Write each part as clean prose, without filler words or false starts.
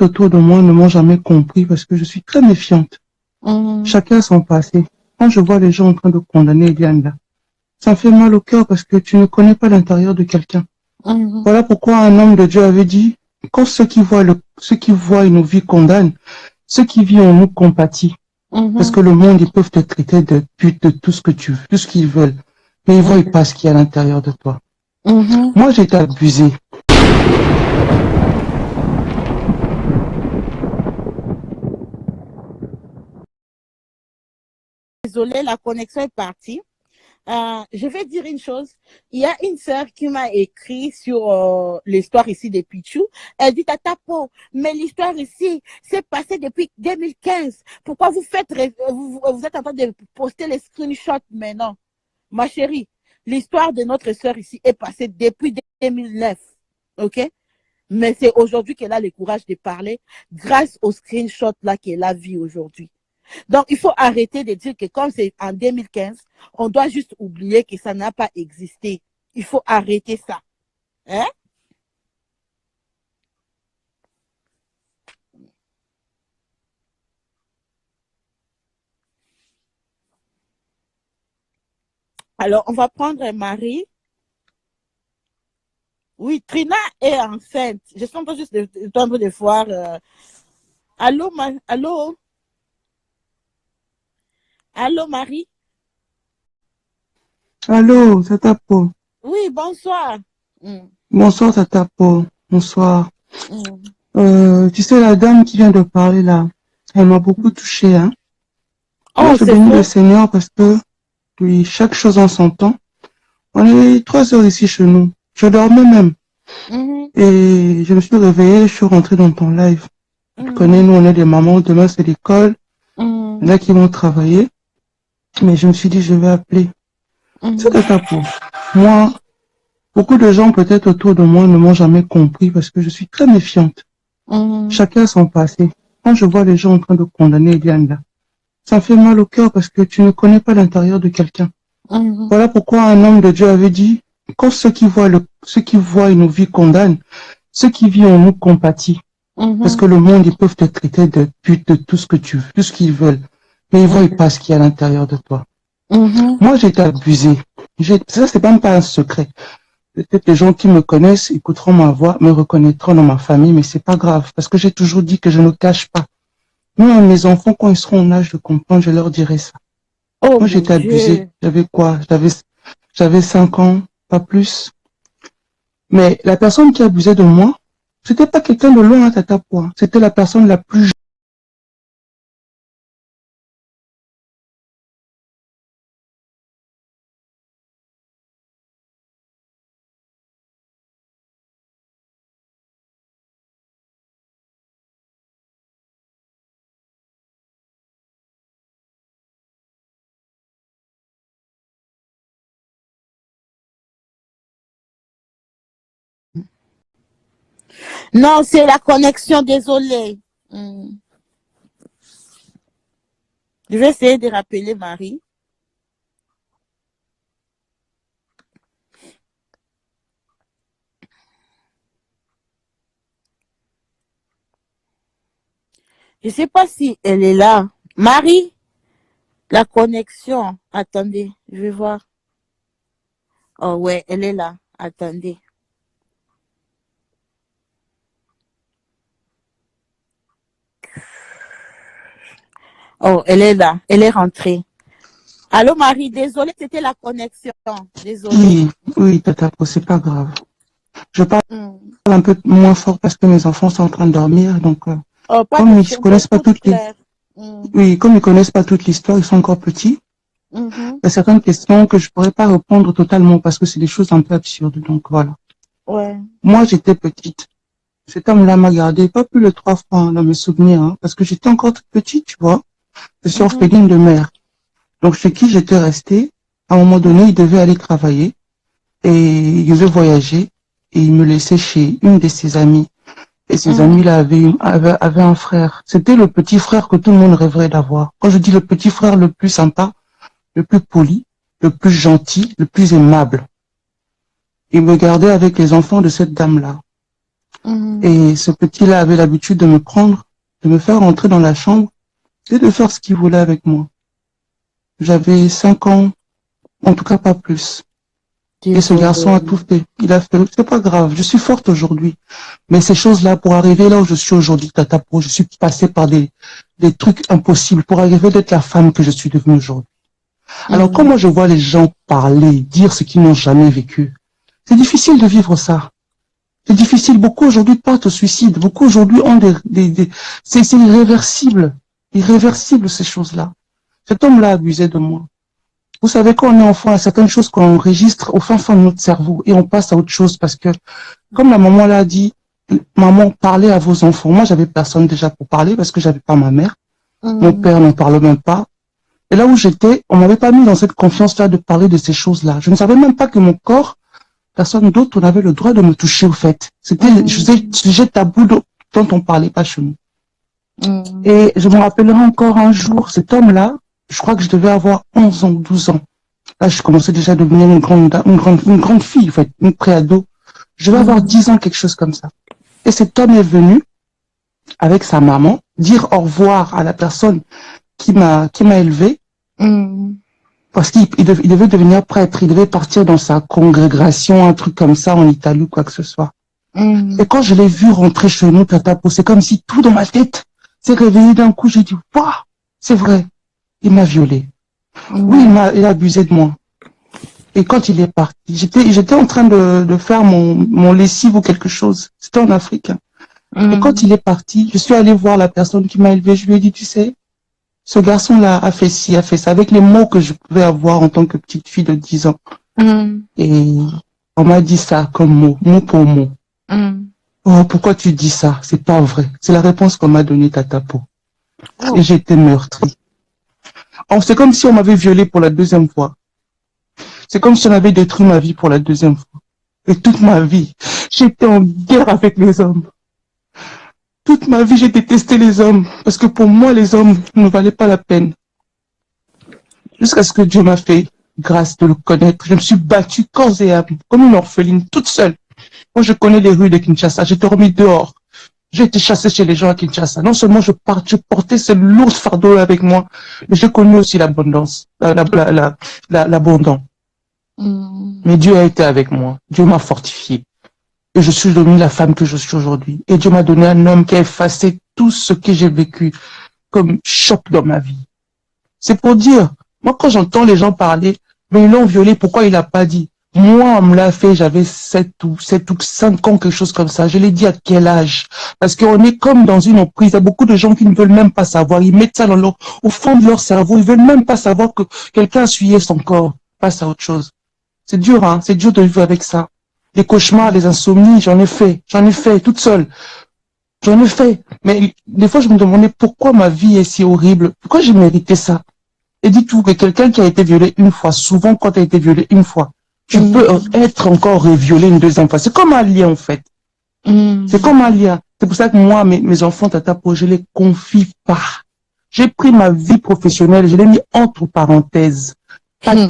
autour de moi ne m'ont jamais compris parce que je suis très méfiante. Chacun son passé. Quand je vois les gens en train de condamner Eliane là, ça me fait mal au cœur parce que tu ne connais pas l'intérieur de quelqu'un. Voilà pourquoi un homme de Dieu avait dit, quand ceux qui voient nos vies condamnent, ceux qui vivent en nous compatissent. Parce que le monde, ils peuvent te traiter de pute, de tout ce que tu veux, tout ce qu'ils veulent. Mais ils voient pas ce qu'il y a à l'intérieur de toi. Moi, j'ai été abusée. Désolée, la connexion est partie. Je vais dire une chose. Il y a une sœur qui m'a écrit sur l'histoire ici de Pichou. Elle dit, Tata Po, mais l'histoire ici s'est passée depuis 2015. Pourquoi vous vous êtes en train de poster les screenshots maintenant? Ma chérie, l'histoire de notre sœur ici est passée depuis 2009. OK? Mais c'est aujourd'hui qu'elle a le courage de parler grâce aux screenshots là qu'elle a vu aujourd'hui. Donc, il faut arrêter de dire que comme c'est en 2015, on doit juste oublier que ça n'a pas existé. Il faut arrêter ça. Hein? Alors, on va prendre Marie. Oui, Trina est enceinte. Je suis en train juste de voir. Allô, allô? Allô, Marie? Allô, Tata Po. Oui, bonsoir. Bonsoir, Tata Po. Bonsoir. Tu sais, la dame qui vient de parler là, elle m'a beaucoup touchée, hein. Moi, je bénis le Seigneur parce que, oui, chaque chose en son temps. On est 3 heures ici chez nous. Je dormais même. Et je me suis réveillée, je suis rentrée dans ton live. Tu connais, nous, on est des mamans, demain c'est l'école. Il y en a qui vont travailler. Mais je me suis dit, je vais appeler. C'est Tata Po. Moi, beaucoup de gens peut-être autour de moi ne m'ont jamais compris parce que je suis très méfiante. Chacun son passé. Quand je vois les gens en train de condamner Eliane là, ça me fait mal au cœur parce que tu ne connais pas l'intérieur de quelqu'un. Voilà pourquoi un homme de Dieu avait dit, quand ceux qui voient nos vies condamnent, ceux qui vivent en nous compatissent. Parce que le monde, ils peuvent te traiter de pute, de tout ce que tu veux, tout ce qu'ils veulent. Mais ils voient pas ce qu'il y a à l'intérieur de toi. Moi, j'ai été abusée. Ça, c'est même pas un secret. Peut-être les gens qui me connaissent écouteront ma voix, me reconnaîtront dans ma famille, mais c'est pas grave. Parce que j'ai toujours dit que je ne cache pas. Moi, mes enfants, quand ils seront en âge de comprendre, je leur dirai ça. Moi, j'ai été abusée. J'avais quoi? J'avais 5 ans, pas plus. Mais la personne qui abusait de moi, c'était pas quelqu'un de loin à Tata Po. C'était la personne la plus Non, c'est la connexion, désolé. Je vais essayer de rappeler Marie. Je ne sais pas si elle est là. Marie, la connexion. Attendez, je vais voir. Oh ouais, elle est là. Attendez. Oh, elle est là. Elle est rentrée. Allô Marie, désolée, c'était la connexion. Désolée. Oui, Tata Po, c'est pas grave. Je parle un peu moins fort parce que mes enfants sont en train de dormir, donc comme ils connaissent pas toutes comme ils connaissent pas toute l'histoire, ils sont encore petits. Il y a certaines questions que je pourrais pas répondre totalement parce que c'est des choses un peu absurdes, donc voilà. Moi, j'étais petite. Cet homme-là m'a gardé pas plus de 3 fois dans mes souvenirs, parce que j'étais encore toute petite, tu vois. Je suis orpheline de mère. Donc, chez qui j'étais restée, à un moment donné, il devait aller travailler et il devait voyager et il me laissait chez une de ses amies. Et ses amis-là avaient un frère. C'était le petit frère que tout le monde rêverait d'avoir. Quand je dis le petit frère le plus sympa, le plus poli, le plus gentil, le plus aimable. Il me gardait avec les enfants de cette dame-là. Et ce petit-là avait l'habitude de me prendre, de me faire rentrer dans la chambre et de faire ce qu'il voulait avec moi. J'avais 5 ans, en tout cas pas plus. Et ce garçon a tout fait. Il a fait, c'est pas grave, je suis forte aujourd'hui. Mais ces choses-là, pour arriver là où je suis aujourd'hui, Tata Pro, je suis passée par des trucs impossibles pour arriver d'être la femme que je suis devenue aujourd'hui. Alors, quand moi je vois les gens parler, dire ce qu'ils n'ont jamais vécu, c'est difficile de vivre ça. C'est difficile. Beaucoup aujourd'hui partent au suicide. Beaucoup aujourd'hui ont c'est irréversible. Irréversible, ces choses-là. Cet homme-là abusait de moi. Vous savez, quand on est enfant, il y a certaines choses qu'on enregistre au fin fond de notre cerveau et on passe à autre chose parce que, comme la maman l'a dit, maman, parlez à vos enfants. Moi, j'avais personne déjà pour parler parce que j'avais pas ma mère. Mon père n'en parle même pas. Et là où j'étais, on m'avait pas mis dans cette confiance-là de parler de ces choses-là. Je ne savais même pas que mon corps, personne d'autre, on avait le droit de me toucher, au fait. C'était, je faisais sujet tabou dont on parlait pas chez nous. Et je me rappellerai encore un jour, cet homme-là, je crois que je devais avoir 11 ans, 12 ans. Là, je commençais déjà à devenir une grande fille, en fait, une préado. Je vais avoir 10 ans, quelque chose comme ça. Et cet homme est venu, avec sa maman, dire au revoir à la personne qui m'a élevé, parce qu'il devait devenir prêtre, il devait partir dans sa congrégation, un truc comme ça, en Italie ou quoi que ce soit. Et quand je l'ai vu rentrer chez nous, Tatapo, c'est comme si tout dans ma tête s'est réveillé d'un coup. J'ai dit, waouh, c'est vrai, il m'a violée. Oui, il a abusé de moi. Et quand il est parti, j'étais en train de faire mon lessive ou quelque chose. C'était en Afrique. Et quand il est parti, je suis allée voir la personne qui m'a élevée. Je lui ai dit, tu sais, ce garçon-là a fait ci, a fait ça, avec les mots que je pouvais avoir en tant que petite fille de 10 ans. Et on m'a dit ça comme mot pour mot. Oh, pourquoi tu dis ça? C'est pas vrai. C'est la réponse qu'on m'a donnée, Tatapo. Et j'ai été meurtrie. C'est comme si on m'avait violée pour la deuxième fois. C'est comme si on avait détruit ma vie pour la deuxième fois. Et toute ma vie, j'étais en guerre avec les hommes. Toute ma vie, j'ai détesté les hommes. Parce que pour moi, les hommes ne valaient pas la peine. Jusqu'à ce que Dieu m'a fait grâce de le connaître. Je me suis battue corps et âme, comme une orpheline, toute seule. Moi, je connais les rues de Kinshasa. J'étais remis dehors. J'ai été chassée chez les gens à Kinshasa. Non seulement je portais ce lourd fardeau avec moi, mais je connais aussi l'abondance, l'abondant. Mais Dieu a été avec moi. Dieu m'a fortifié. Et je suis devenue la femme que je suis aujourd'hui. Et Dieu m'a donné un homme qui a effacé tout ce que j'ai vécu comme choc dans ma vie. C'est pour dire, moi quand j'entends les gens parler, mais ils l'ont violé, pourquoi il n'a pas dit? Moi, on me l'a fait, j'avais 7 ou 5 ans, quelque chose comme ça. Je l'ai dit à quel âge? Parce qu'on est comme dans une emprise. Il y a beaucoup de gens qui ne veulent même pas savoir. Ils mettent ça au fond de leur cerveau. Ils veulent même pas savoir que quelqu'un a essuyé son corps. Passe à autre chose. C'est dur, hein. C'est dur de vivre avec ça. Les cauchemars, les insomnies, j'en ai fait, toute seule. J'en ai fait. Mais des fois, je me demandais pourquoi ma vie est si horrible. Pourquoi j'ai mérité ça? Et dites-vous que quelqu'un qui a été violé une fois, souvent quand tu as été violé une fois, tu peux être encore violé une deuxième fois. C'est comme un lien, en fait. C'est comme un lien. C'est pour ça que moi, mes enfants, Tatapo, je les confie pas. J'ai pris ma vie professionnelle, je l'ai mis entre parenthèses. Pas de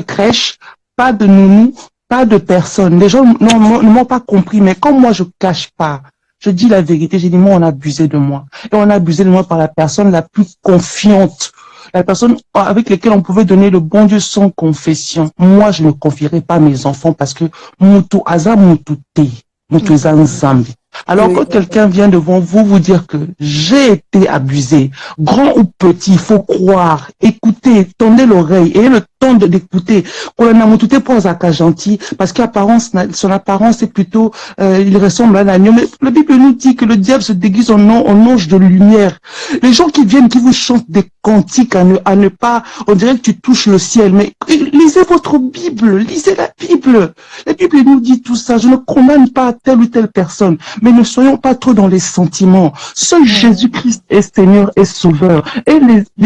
crèche, pas de nounou, pas de personne. Les gens ne m'ont pas compris, mais comme moi, je cache pas. Je dis la vérité, j'ai dit, moi, on a abusé de moi. Et on a abusé de moi par la personne la plus confiante. La personne avec laquelle on pouvait donner le bon Dieu sans confession. Moi, je ne confierai pas mes enfants parce que mutu aza mutu te, mutu eza nzambe. Alors quand quelqu'un vient devant vous, vous dire que j'ai été abusé, grand ou petit, il faut croire, écouter, tendez l'oreille, ayez le temps d'écouter. Kolanamututé pour Zaka gentil, parce qu'apparence, son apparence est plutôt, il ressemble à un agneau. Mais la Bible nous dit que le diable se déguise en ange de lumière. Les gens qui viennent, qui vous chantent des cantiques à ne pas, on dirait que tu touches le ciel. Mais lisez votre Bible, lisez la Bible. La Bible nous dit tout ça. Je ne condamne pas telle ou telle personne. Mais ne soyons pas trop dans les sentiments. Seul Jésus-Christ est Seigneur et Sauveur. Et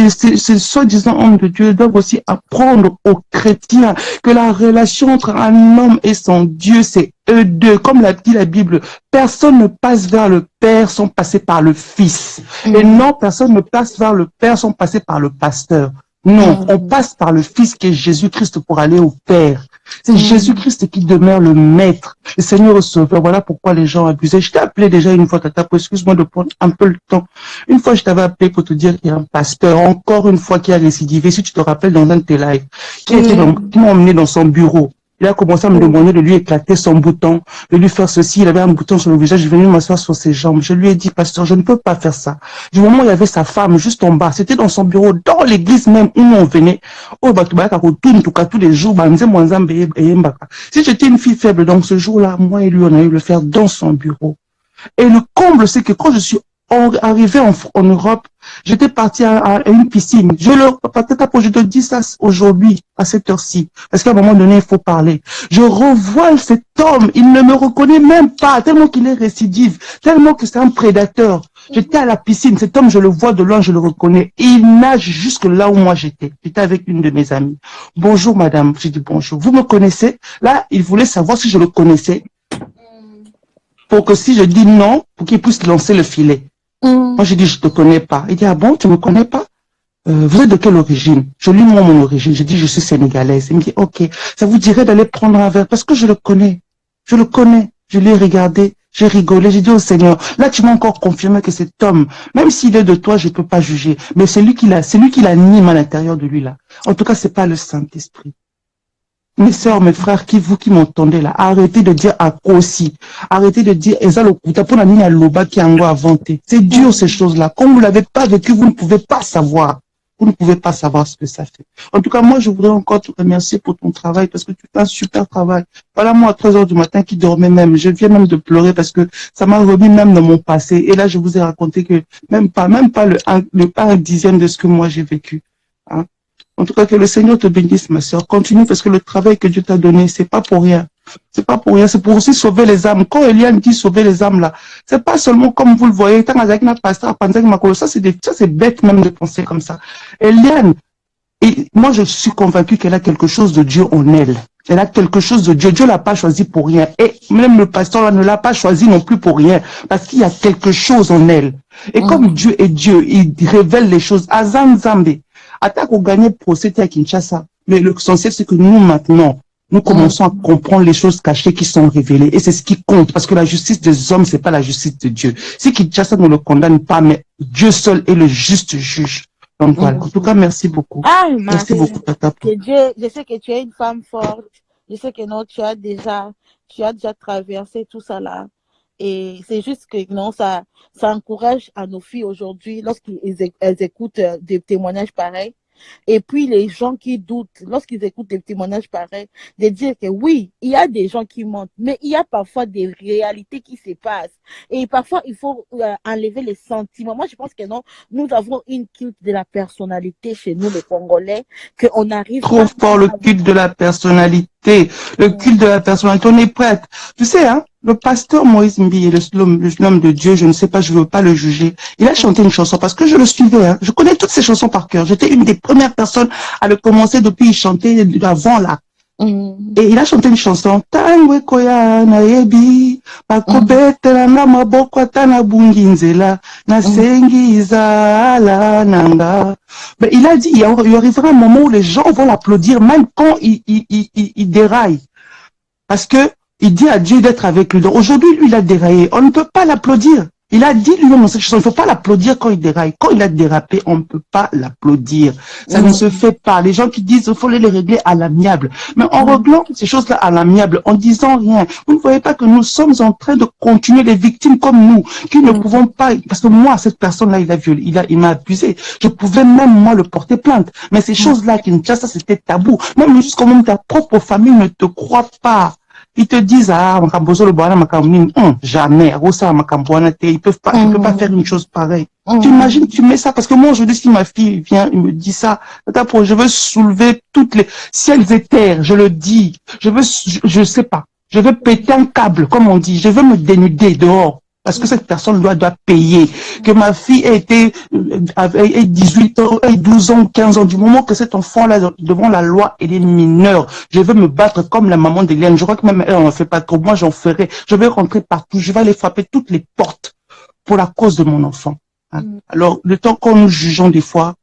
ces soi-disant hommes de Dieu doivent aussi apprendre aux chrétiens que la relation entre un homme et son Dieu, c'est eux deux. Comme l'a dit la Bible, personne ne passe vers le Père sans passer par le Fils. Et non, personne ne passe vers le Père sans passer par le pasteur. Non, on passe par le Fils qui est Jésus-Christ pour aller au Père. C'est Jésus-Christ qui demeure le maître, le Seigneur le Sauveur. Voilà pourquoi les gens abusaient. Je t'ai appelé déjà une fois, Tata, excuse-moi de prendre un peu le temps. Une fois, je t'avais appelé pour te dire qu'il y a un pasteur, encore une fois, qui a récidivé, si tu te rappelles, dans un de tes lives, qui m'a emmené dans son bureau. Il a commencé à me demander de lui éclater son bouton, de lui faire ceci. Il avait un bouton sur le visage. Je suis venu m'asseoir sur ses jambes. Je lui ai dit, pasteur, je ne peux pas faire ça. Du moment où il y avait sa femme juste en bas, c'était dans son bureau, dans l'église même où on venait. Oh, tous les jours, si j'étais une fille faible, donc ce jour-là, moi et lui, on a eu le faire dans son bureau. Et le comble, c'est que quand je suis arrivé en Europe, j'étais parti à une piscine. Je te dis ça aujourd'hui, à cette heure-ci, parce qu'à un moment donné, il faut parler. Je revois cet homme, il ne me reconnaît même pas, tellement qu'il est récidive, tellement que c'est un prédateur. J'étais à la piscine, cet homme, je le vois de loin, je le reconnais. Il nage jusque là où moi j'étais. J'étais avec une de mes amies. Bonjour madame, j'ai dit bonjour. Vous me connaissez? Là, il voulait savoir si je le connaissais. Pour que si je dis non, pour qu'il puisse lancer le filet. Moi, j'ai dit, je te connais pas. Il dit, ah bon, tu me connais pas? Vous êtes de quelle origine? Je lui montre mon origine. Je dis, je suis sénégalaise. Il me dit, ok, ça vous dirait d'aller prendre un verre? Parce que je le connais. Je le connais. Je l'ai regardé. J'ai rigolé. J'ai dit au Seigneur, là, tu m'as encore confirmé que cet homme, même s'il est de toi, je peux pas juger. Mais c'est lui qui l'anime à l'intérieur de lui, là. En tout cas, c'est pas le Saint-Esprit. Mes sœurs, mes frères, vous qui m'entendez là, arrêtez de dire à quoi aussi. Arrêtez de dire, c'est dur ces choses-là. Comme vous l'avez pas vécu, vous ne pouvez pas savoir. Vous ne pouvez pas savoir ce que ça fait. En tout cas, moi, je voudrais encore te remercier pour ton travail parce que tu fais un super travail. Voilà, moi, à 3 heures du matin, qui dormait même. Je viens même de pleurer parce que ça m'a remis même dans mon passé. Et là, je vous ai raconté que même pas le 1/10 de ce que moi j'ai vécu. Hein. En tout cas, que le Seigneur te bénisse, ma sœur. Continue parce que le travail que Dieu t'a donné, c'est pas pour rien. C'est pas pour rien, c'est pour aussi sauver les âmes. Quand Eliane dit sauver les âmes là, c'est pas seulement comme vous le voyez, ça c'est bête même de penser comme ça. Eliane, et moi je suis convaincue qu'elle a quelque chose de Dieu en elle. Elle a quelque chose de Dieu. Dieu l'a pas choisi pour rien. Et même le pasteur là ne l'a pas choisi non plus pour rien. Parce qu'il y a quelque chose en elle. Et comme Dieu est Dieu, il révèle les choses. Azan Zambé. Attaque au gagné procès à Kinshasa. Mais l'essentiel, c'est que nous, maintenant, nous commençons à comprendre les choses cachées qui sont révélées. Et c'est ce qui compte. Parce que la justice des hommes, c'est pas la justice de Dieu. Si Kinshasa ne le condamne pas, mais Dieu seul est le juste juge. Donc voilà. En tout cas, merci beaucoup. Ah, merci beaucoup, Tata. Je sais que tu es une femme forte. Je sais que non, tu as déjà traversé tout ça là. Et c'est juste que non, ça encourage à nos filles aujourd'hui lorsqu'elles écoutent des témoignages pareils. Et puis les gens qui doutent, lorsqu'ils écoutent des témoignages pareils, de dire que oui, il y a des gens qui mentent, mais il y a parfois des réalités qui se passent. Et parfois, il faut enlever les sentiments. Moi, je pense que non, nous avons une culte de la personnalité chez nous, les Congolais, qu'on arrive... Trop fort le culte de la personnalité. Le culte de la personnalité, on est prête. Tu sais, hein, le pasteur Moïse Mbi, l'homme de Dieu, je ne sais pas, je ne veux pas le juger. Il a chanté une chanson parce que je le suivais. Hein. Je connais toutes ces chansons par cœur. J'étais une des premières personnes à le commencer depuis il chantait avant là. Et il a chanté une chanson. Tangwe koya na yebi, pakobetela na maboko atana bunginzela, na sengi izala nanga. Mais il a dit, il y arrivera un moment où les gens vont l'applaudir, même quand il déraille. Parce que il dit à Dieu d'être avec lui. Donc aujourd'hui, lui, il a déraillé. On ne peut pas l'applaudir. Il a dit lui-même dans cette chanson, il ne faut pas l'applaudir quand il déraille. Quand il a dérapé, on ne peut pas l'applaudir. Ça ne se fait pas. Les gens qui disent qu'il faut les régler à l'amiable. Mais en réglant ces choses-là à l'amiable, en disant rien, vous ne voyez pas que nous sommes en train de continuer les victimes comme nous, qui ne pouvons pas, parce que moi, cette personne-là, il a violé, il m'a abusé. Je pouvais même, moi, le porter plainte. Mais ces choses-là, ça, c'était tabou. Même jusqu'au moment où ta propre famille ne te croit pas. Ils te disent, ah, jamais, ils peuvent pas faire une chose pareille. Tu imagines, tu mets ça, parce que moi, aujourd'hui, si ma fille vient, il me dit ça, je veux soulever toutes les ciels et terres, je le dis, je sais pas, je veux péter un câble, comme on dit, je veux me dénuder dehors. Parce que cette personne doit payer. Que ma fille ait 18 ans, ait 12 ans, 15 ans, du moment que cet enfant-là, devant la loi, il est mineur. Je veux me battre comme la maman d'Eliane. Je crois que même elle n'en fait pas trop. Moi, j'en ferai. Je vais rentrer partout. Je vais aller frapper toutes les portes pour la cause de mon enfant. Hein. Alors, le temps qu'on nous jugeons des fois,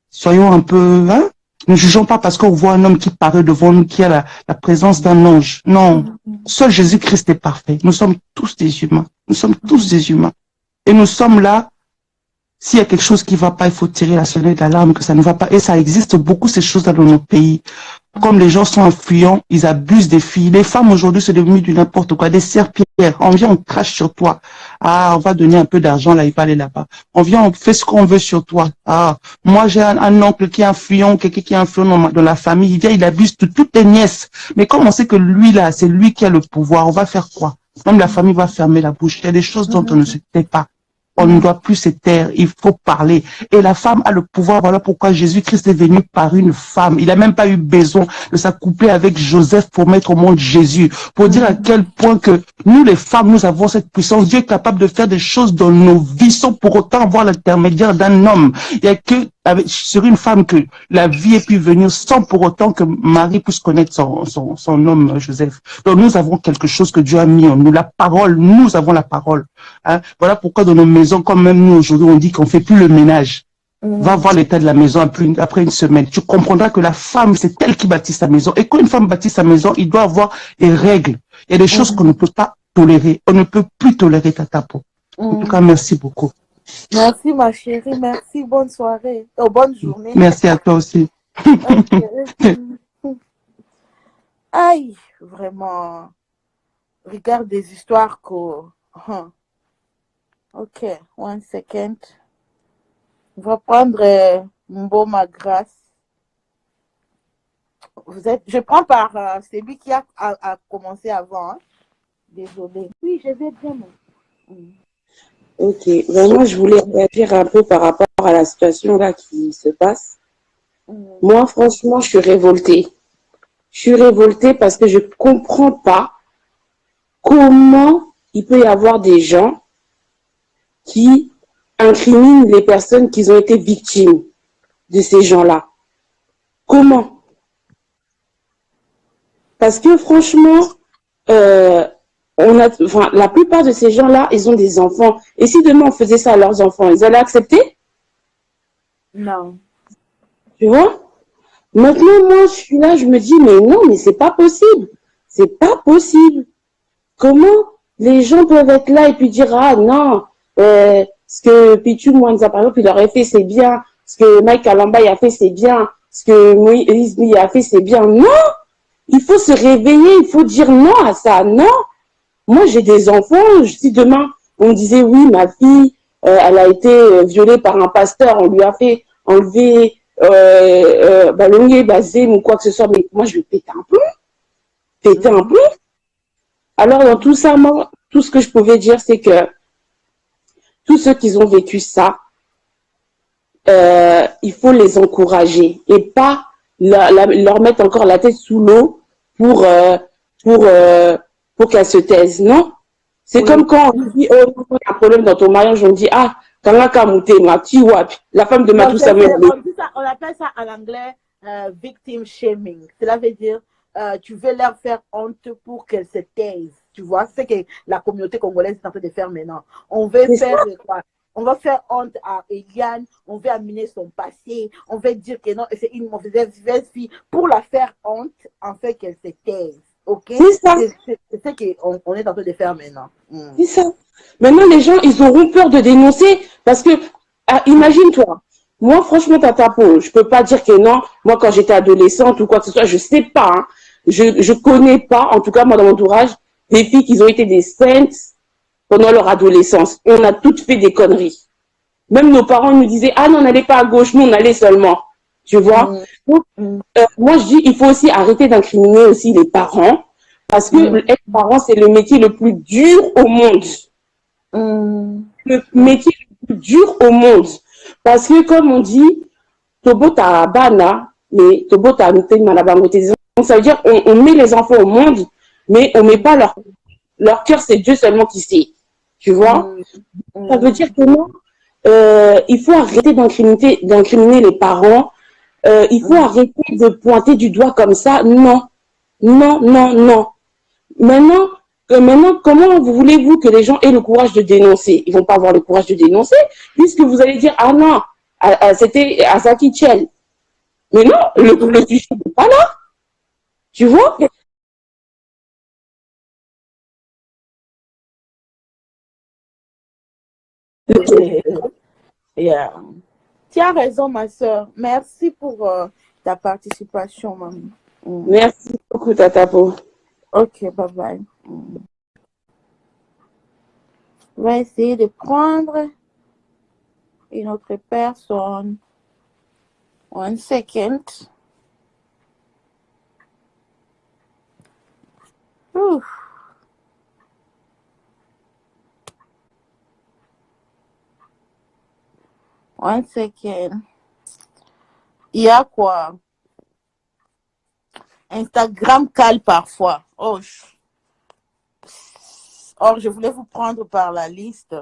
soyons un peu, hein, Ne jugeons pas parce qu'on voit un homme qui paraît devant nous, qui a la présence d'un ange. Non, seul Jésus-Christ est parfait. Nous sommes tous des humains. Nous sommes tous des humains. Et nous sommes là. S'il y a quelque chose qui ne va pas, il faut tirer la sonnette d'alarme que ça ne va pas. Et ça existe beaucoup, ces choses-là, dans nos pays. Comme les gens sont influents, ils abusent des filles. Les femmes, aujourd'hui, c'est devenu du n'importe quoi. Des serpillères. On vient, on crache sur toi. Ah, on va donner un peu d'argent, là, il va aller là-bas. On vient, on fait ce qu'on veut sur toi. Ah, moi, j'ai un oncle qui est influent, quelqu'un qui est influent dans la famille. Il vient, il abuse de toutes les nièces. Mais comme on sait que lui, là, c'est lui qui a le pouvoir, on va faire quoi? Même la famille va fermer la bouche. Il y a des choses dont on ne se tait pas. On ne doit plus se taire, il faut parler. Et la femme a le pouvoir, voilà pourquoi Jésus-Christ est venu par une femme. Il n'a même pas eu besoin de s'accoupler avec Joseph pour mettre au monde Jésus. Pour dire à quel point que nous, les femmes, nous avons cette puissance. Dieu est capable de faire des choses dans nos vies sans pour autant avoir l'intermédiaire d'un homme. Il n'y a que sur une femme que la vie ait pu venir sans pour autant que Marie puisse connaître son homme Joseph. Donc nous avons quelque chose que Dieu a mis en nous. La parole, nous avons la parole. Hein? Voilà pourquoi dans nos maisons, comme même nous aujourd'hui, on dit qu'on fait plus le ménage. Va voir l'état de la maison après une semaine. Tu comprendras que la femme, c'est elle qui bâtit sa maison. Et quand une femme bâtit sa maison, il doit avoir des règles. Il y a des choses qu'on ne peut pas tolérer. On ne peut plus tolérer Tata Po. En tout cas, merci beaucoup. Merci ma chérie, merci, bonne soirée. Oh, bonne journée. Merci à toi aussi. Okay. Aïe, vraiment. Regarde des histoires que... Ok, one second. On va prendre Mbo Magras. Je prends par celui qui a commencé avant. Hein. Désolée. Oui, je vais bien. Ok, vraiment, je voulais réagir un peu par rapport à la situation là qui se passe. Moi, franchement, je suis révoltée. Je suis révoltée parce que je comprends pas comment il peut y avoir des gens qui incriminent les personnes qui ont été victimes de ces gens-là. Comment? Parce que franchement, la plupart de ces gens-là, ils ont des enfants. Et si demain on faisait ça à leurs enfants, ils allaient accepter? Non. Tu vois? Maintenant, moi, je suis là, je me dis, mais non, mais c'est pas possible. C'est pas possible. Comment les gens peuvent être là et puis dire, ah non, ce que Pichu Mwanza, par exemple, il aurait fait, c'est bien. Ce que Mike Alamba a fait, c'est bien. Ce que Moïse a fait, c'est bien. Non! Il faut se réveiller, il faut dire non à ça. Non! Moi, j'ai des enfants. Si demain, on me disait, oui, ma fille, elle a été violée par un pasteur, on lui a fait enlever ballonnier, basé ou quoi que ce soit, mais moi, je vais péter un peu. Péter un peu. Alors, dans tout ça, moi, tout ce que je pouvais dire, c'est que tous ceux qui ont vécu ça, il faut les encourager et pas leur mettre encore la tête sous l'eau pour qu'elles se taisent. Non? C'est comme quand on dit, oh, il y a un problème dans ton mariage, on dit, ah, la femme de Mathusalem. On appelle ça en anglais victim shaming. Cela veut dire, tu veux leur faire honte pour qu'elles se taisent. Tu vois, c'est ce que la communauté congolaise est en train de faire maintenant. On veut faire quoi? On va faire honte à Eliane, on veut amener son passé, on veut dire que non, c'est une mauvaise fille pour la faire honte, en fait qu'elle se taise. Ok? C'est ça. C'est ce qu'on est en train de faire maintenant. C'est ça. Maintenant, les gens, ils auront peur de dénoncer parce que, imagine-toi, moi, franchement, Tata Po, je peux pas dire que non. Moi, quand j'étais adolescente ou quoi que ce soit, je sais pas. Hein, je connais pas, en tout cas, moi, dans mon entourage, des filles qui ont été des saintes pendant leur adolescence. On a toutes fait des conneries. Même nos parents nous disaient, ah non, on n'allait pas à gauche, nous, on allait seulement. Tu vois? Donc, moi, je dis, il faut aussi arrêter d'incriminer aussi les parents parce que être parent, c'est le métier le plus dur au monde. Le métier le plus dur au monde. Parce que, comme on dit, Tobota Bana, mais Tobota Manabangote. Donc, ça veut dire, on met les enfants au monde, mais on met pas leur cœur, c'est Dieu seulement qui sait. Tu vois? Ça veut dire que non, il faut arrêter d'incriminer les parents. Il faut arrêter de pointer du doigt comme ça. Non. Non, non, non. Maintenant, comment voulez-vous que les gens aient le courage de dénoncer? Ils vont pas avoir le courage de dénoncer, puisque vous allez dire, ah non, c'était Azaki Chel. Mais non, le sujet n'est pas là. Tu vois? Yeah. Tu as raison, ma soeur. Merci pour ta participation, maman. Merci beaucoup, Tata Po. Ok, bye bye. Je vais essayer de prendre une autre personne. One second. Ouf. One second. Il y a quoi? Instagram cale parfois. Oh, je voulais vous prendre par la liste.